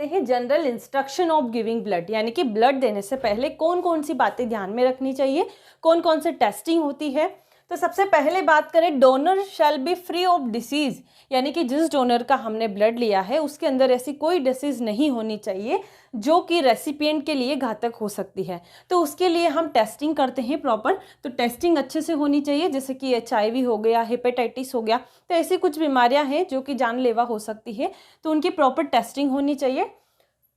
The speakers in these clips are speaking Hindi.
देखते हैं general instruction of giving blood, यानी कि ब्लड देने से पहले कौन कौन सी बातें ध्यान में रखनी चाहिए, कौन कौन से टेस्टिंग होती है। तो सबसे पहले बात करें, donor shall be free of disease, यानी कि जिस डोनर का हमने ब्लड लिया है उसके अंदर ऐसी कोई डिसीज नहीं होनी चाहिए जो कि रेसिपिएंट के लिए घातक हो सकती है। तो उसके लिए हम टेस्टिंग करते हैं प्रॉपर। तो टेस्टिंग अच्छे से होनी चाहिए, जैसे कि HIV हो गया, हेपेटाइटिस हो गया, तो ऐसी कुछ बीमारियां हैं जो कि जानलेवा हो सकती है, तो उनकी प्रॉपर टेस्टिंग होनी चाहिए।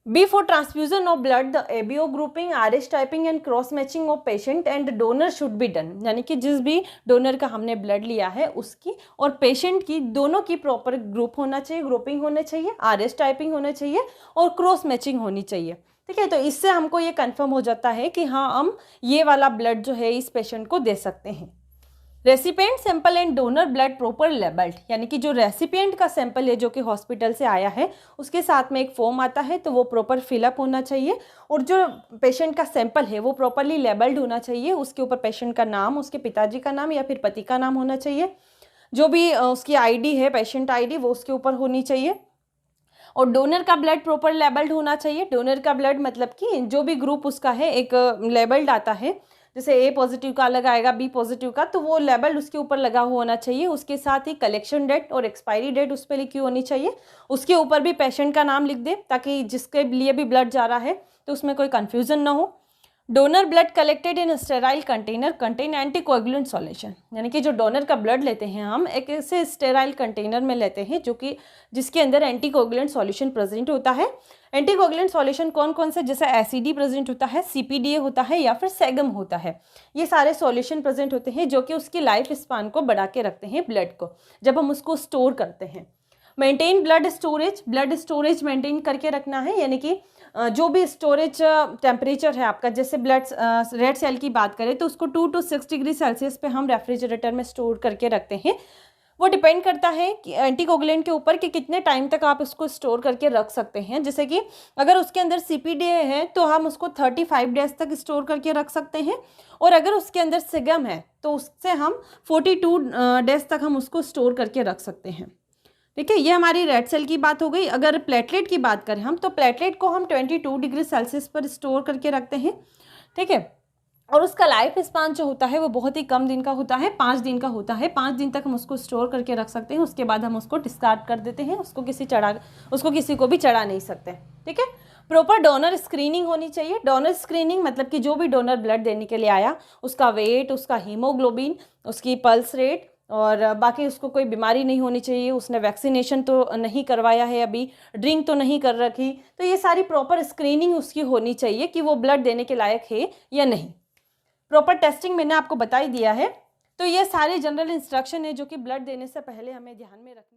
Before transfusion of blood, the ABO grouping, RH typing and cross matching of patient and donor should be done, यानी कि जिस भी डोनर का हमने ब्लड लिया है उसकी और पेशेंट की दोनों की प्रॉपर ग्रुप होना चाहिए, ग्रुपिंग होना चाहिए, RH टाइपिंग होना चाहिए और क्रॉस मैचिंग होनी चाहिए। ठीक है, तो इससे हमको ये कंफर्म हो जाता है कि हाँ हम ये वाला ब्लड जो है इस पेशेंट को दे सकते हैं। Recipient sample and donor blood proper labelled, यानी कि जो रेसिपिएंट का सैंपल है जो कि हॉस्पिटल से आया है उसके साथ में एक फॉर्म आता है, तो वो प्रॉपर फिलअप होना चाहिए और जो पेशेंट का सैंपल है वो प्रॉपरली लेबल्ड होना चाहिए। उसके ऊपर पेशेंट का नाम, उसके पिताजी का नाम या फिर पति का नाम होना चाहिए। जो भी उसकी ID है, पेशेंट ID, वो उसके ऊपर होनी चाहिए। और डोनर का ब्लड प्रॉपर लेबल्ड होना चाहिए। डोनर का ब्लड मतलब कि जो भी ग्रुप उसका है एक लेबल्ड आता है, जैसे A पॉजिटिव का अलग आएगा, B पॉजिटिव का, तो वो लेबल उसके ऊपर लगा हुआ होना चाहिए। उसके साथ ही कलेक्शन डेट और एक्सपायरी डेट उस पर लिखी होनी चाहिए। उसके ऊपर भी पेशेंट का नाम लिख दे ताकि जिसके लिए भी ब्लड जा रहा है तो उसमें कोई कन्फ्यूज़न ना हो। Donor blood collected in sterile container contain anticoagulant solution, यानी कि जो डोनर का ब्लड लेते हैं हम एक ऐसे स्टेराइल कंटेनर में लेते हैं जो कि जिसके अंदर एंटीकोएगुलेंट सॉल्यूशन प्रेजेंट होता है। एंटीकोएगुलेंट सॉल्यूशन कौन कौन से, जैसे एसिडी प्रेजेंट होता है, CPDA होता है या फिर सेगम होता है। ये सारे सॉल्यूशन प्रेजेंट होते हैं जो कि उसकी लाइफ स्पान को बढ़ा के रखते हैं ब्लड को, जब हम उसको स्टोर करते हैं। Maintain blood storage, blood storage maintain करके रखना है, यानी कि जो भी स्टोरेज टेम्परेचर है आपका, जैसे ब्लड रेड सेल की बात करें तो उसको 2 to 6 डिग्री सेल्सियस पे हम रेफ्रिजरेटर में स्टोर करके रखते हैं। वो डिपेंड करता है कि एंटीकोगुलेंट के ऊपर कि कितने टाइम तक आप उसको स्टोर करके रख सकते हैं। जैसे कि अगर उसके अंदर CPDA है तो हम उसको 35 डेज तक स्टोर करके रख सकते हैं, और अगर उसके अंदर सिगम है तो उससे हम 42 डेज तक हम उसको स्टोर करके रख सकते हैं। ठीक है, ये हमारी रेड सेल की बात हो गई। अगर प्लेटलेट की बात करें हम, तो प्लेटलेट को हम 22 डिग्री सेल्सियस पर स्टोर करके रखते हैं। ठीक है, और उसका लाइफ स्पान जो होता है वो बहुत ही कम दिन का होता है, 5 दिन का होता है। 5 दिन तक हम उसको स्टोर करके रख सकते हैं, उसके बाद हम उसको डिस्कार्ड कर देते हैं। उसको किसी को भी चढ़ा नहीं सकते। ठीक है, प्रॉपर डोनर स्क्रीनिंग होनी चाहिए। डोनर स्क्रीनिंग मतलब कि जो भी डोनर ब्लड देने के लिए आया उसका वेट, उसका हीमोग्लोबिन, उसकी पल्स रेट और बाकी उसको कोई बीमारी नहीं होनी चाहिए, उसने वैक्सीनेशन तो नहीं करवाया है, अभी ड्रिंक तो नहीं कर रखी, तो ये सारी प्रॉपर स्क्रीनिंग उसकी होनी चाहिए कि वो ब्लड देने के लायक है या नहीं। प्रॉपर टेस्टिंग मैंने आपको बता ही दिया है। तो ये सारे जनरल इंस्ट्रक्शन है जो कि ब्लड देने से पहले हमें ध्यान में रखनी।